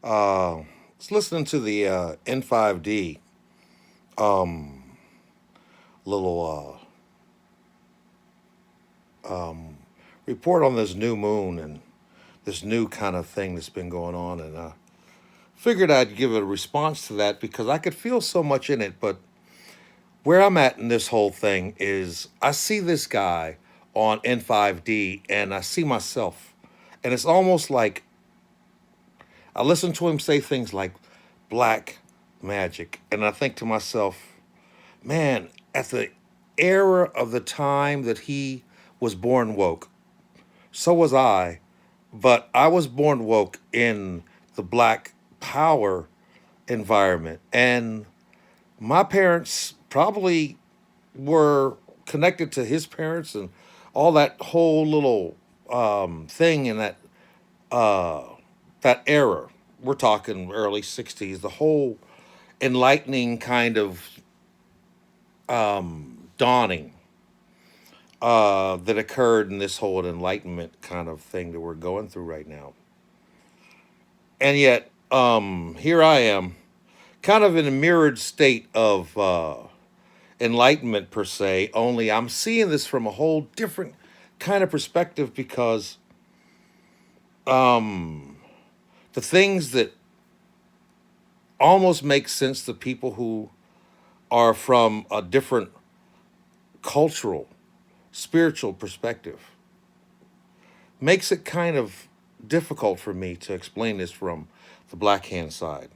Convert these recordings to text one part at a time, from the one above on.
Was listening to the N5d um, little report on this new moon and this new kind of thing that's been going on, and figured I'd give a response to that because I could feel so much in it. But where I'm at in this whole thing is I see this guy on N5d and I see myself, and it's almost like I listen to him say things like black magic, and I think to myself, man, at the era of the time that he was born woke, so was I, but I was born woke in the black power environment. And my parents probably were connected to his parents and all that whole little thing in uh, that era. We're talking early 60s, the whole enlightening kind of dawning that occurred in this whole enlightenment kind of thing that we're going through right now. And yet, here I am, kind of in a mirrored state of enlightenment per se, only I'm seeing this from a whole different kind of perspective because um, the things that almost make sense to people who are from a different cultural, spiritual perspective makes it kind of difficult for me to explain this from the black hand side.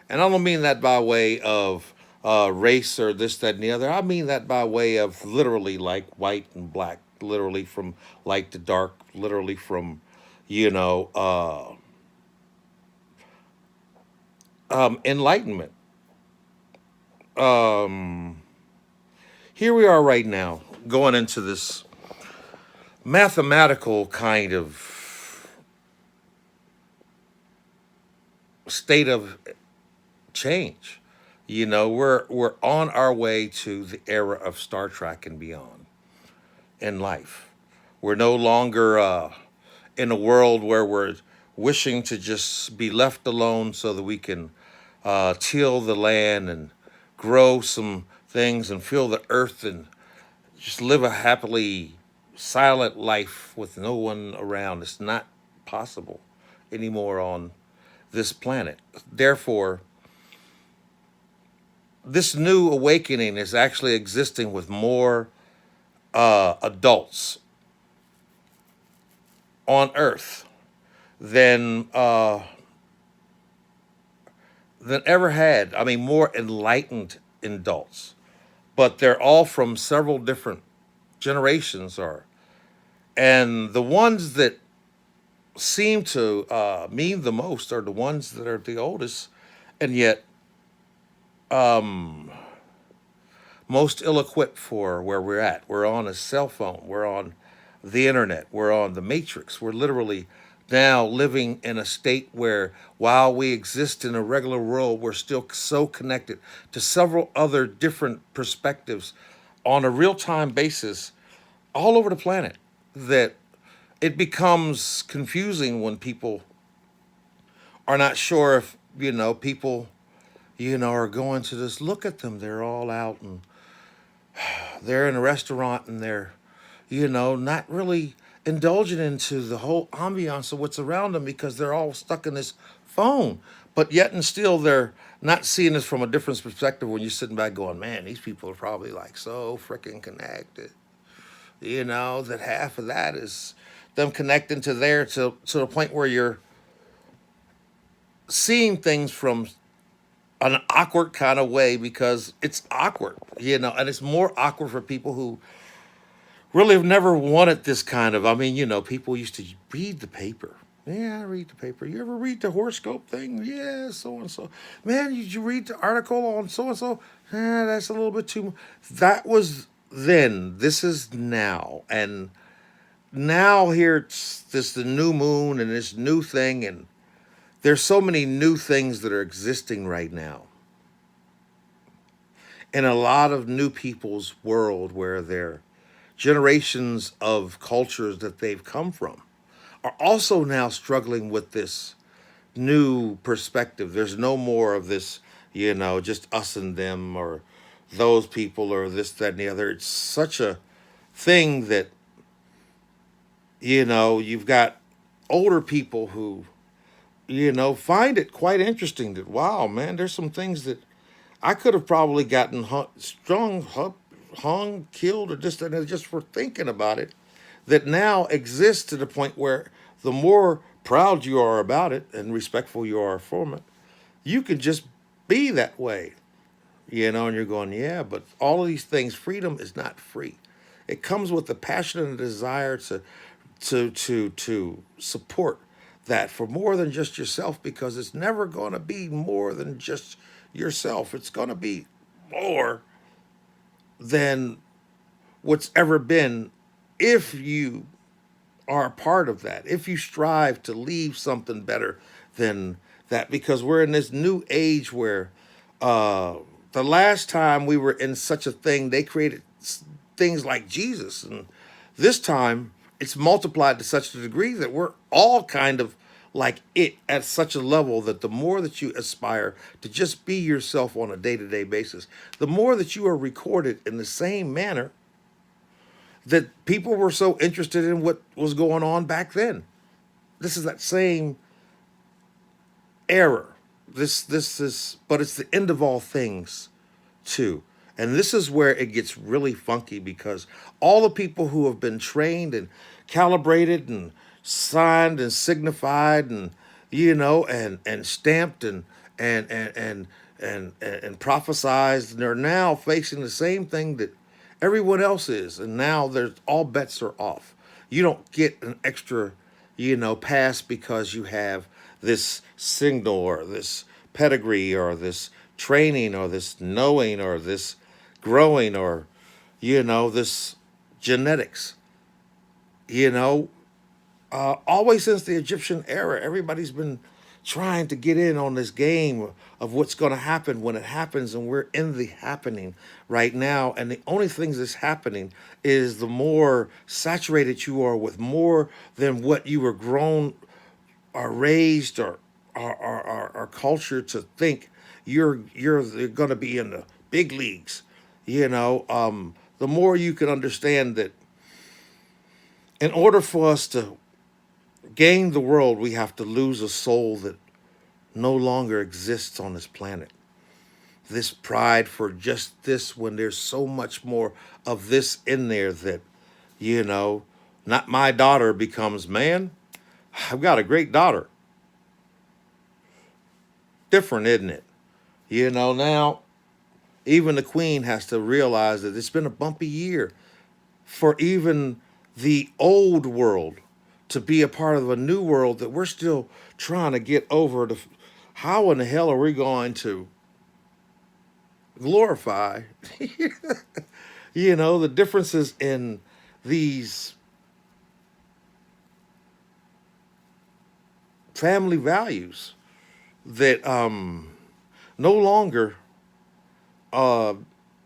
And I don't mean that by way of race or this, that, and the other. I mean that by way of literally like white and black, literally from light to dark, literally from, you know, enlightenment. Um, Here we are right now going into this mathematical kind of state of change. We're on our way to the era of Star Trek and beyond in life. We're no longer in a world where we're wishing to just be left alone so that we can till the land and grow some things and feel the earth and just live a happily silent life with no one around. It's not possible anymore on this planet. Therefore, this new awakening is actually existing with more adults on Earth than ever had. I mean, more enlightened adults, but they're all from several different generations, and the ones that seem to mean the most are the ones that are the oldest, and yet um, most ill-equipped for where we're at. We're on a cell phone. We're on the internet. We're on the matrix. We're literally now living in a state where while we exist in a regular world, we're still so connected to several other different perspectives on a real-time basis all over the planet that it becomes confusing when people are not sure if, people, are going to this. Look at them. They're all out and they're in a restaurant and they're, not really indulging into the whole ambiance of what's around them because they're all stuck in this phone. But yet and still, they're not seeing this from a different perspective when you're sitting back going, man, these people are probably like so freaking connected. That half of that is them connecting to there to the point where you're seeing things from an awkward kind of way because it's awkward, and it's more awkward for people who really have never wanted this kind of. I mean, people used to read the paper. Yeah, I read the paper. You ever read the horoscope thing? Yeah, so and so. Man, did you read the article on so and so? That's a little bit too. That was then. This is now, and now here it's this the new moon and this new thing, and there's so many new things that are existing right now in a lot of new people's world where their generations of cultures that they've come from are also now struggling with this new perspective. There's no more of this, just us and them or those people or this, that, and the other. It's such a thing that, you've got older people who, find it quite interesting that, wow, man, there's some things that I could have probably gotten hung, killed, or just, just for thinking about it, that now exists to the point where the more proud you are about it and respectful you are for it, you can just be that way, and you're going, yeah, but all of these things, freedom is not free. It comes with the passion and the desire to support that for more than just yourself, because it's never going to be more than just yourself. It's going to be more than what's ever been if you are a part of that, if you strive to leave something better than that, because we're in this new age where uh, the last time we were in such a thing, they created things like Jesus. And this time it's multiplied to such a degree that we're all kind of like it at such a level that the more that you aspire to just be yourself on a day-to-day basis, the more that you are recorded in the same manner that people were so interested in what was going on back then. This is that same era. This is, but it's the end of all things too. And this is where it gets really funky, because all the people who have been trained and calibrated and signed and signified and and stamped and prophesized, and they're now facing the same thing that everyone else is, and now there's all bets are off. You don't get an extra, pass because you have this signal or this pedigree or this training or this knowing or this growing or this genetics. You know, always since the Egyptian era, everybody's been trying to get in on this game of what's going to happen when it happens, and we're in the happening right now. And the only things that's happening is the more saturated you are with more than what you were grown or raised or culture to think you're going to be in the big leagues. The more you can understand that in order for us to gain the world, we have to lose a soul that no longer exists on this planet. This pride for just this, when there's so much more of this in there that, you know, not my daughter becomes, man, I've got a great daughter. Different, isn't it? Now even the queen has to realize that it's been a bumpy year for even the old world to be a part of a new world that we're still trying to get over. How in the hell are we going to glorify the differences in these family values that no longer uh,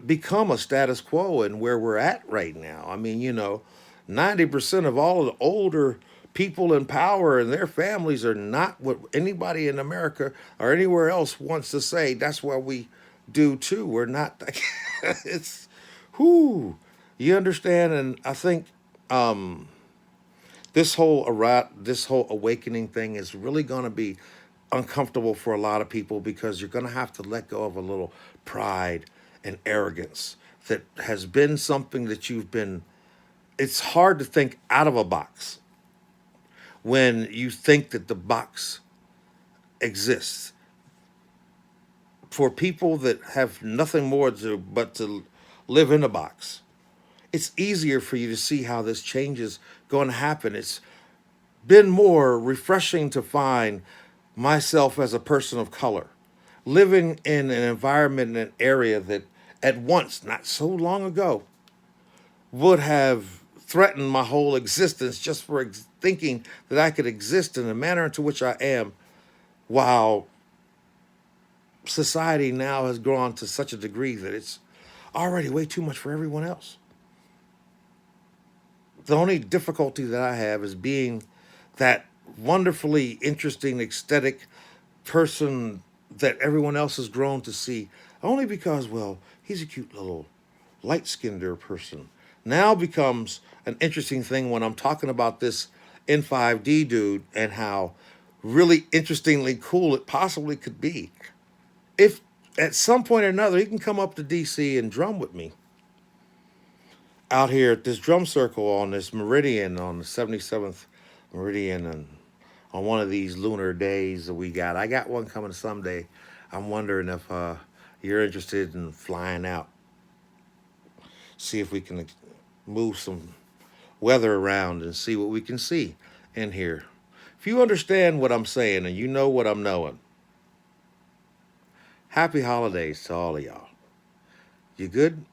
become a status quo in where we're at right now. I mean, 90% of all of the older people in power and their families are not what anybody in America or anywhere else wants to say. That's what we do too. We're not. It's whoo. You understand? And I think this whole awakening thing is really going to be uncomfortable for a lot of people, because you're going to have to let go of a little pride and arrogance that has been something that you've been. It's hard to think out of a box when you think that the box exists. For people that have nothing more to but to live in a box, it's easier for you to see how this change is going to happen. It's been more refreshing to find myself as a person of color, living in an environment, in an area that at once, not so long ago, would have threatened my whole existence just for thinking that I could exist in the manner into which I am, while society now has grown to such a degree that it's already way too much for everyone else. The only difficulty that I have is being that wonderfully interesting, ecstatic person that everyone else has grown to see only because, well, he's a cute little light-skinned person. Now becomes an interesting thing when I'm talking about this In5d dude and how really interestingly cool it possibly could be. If at some point or another he can come up to DC and drum with me out here at this drum circle on this meridian on the 77th meridian and on one of these lunar days that we got. I got one coming someday. I'm wondering if you're interested in flying out, see if we can move some weather around and see what we can see in here. If you understand what I'm saying and you know what I'm knowing, happy holidays to all of y'all. You good?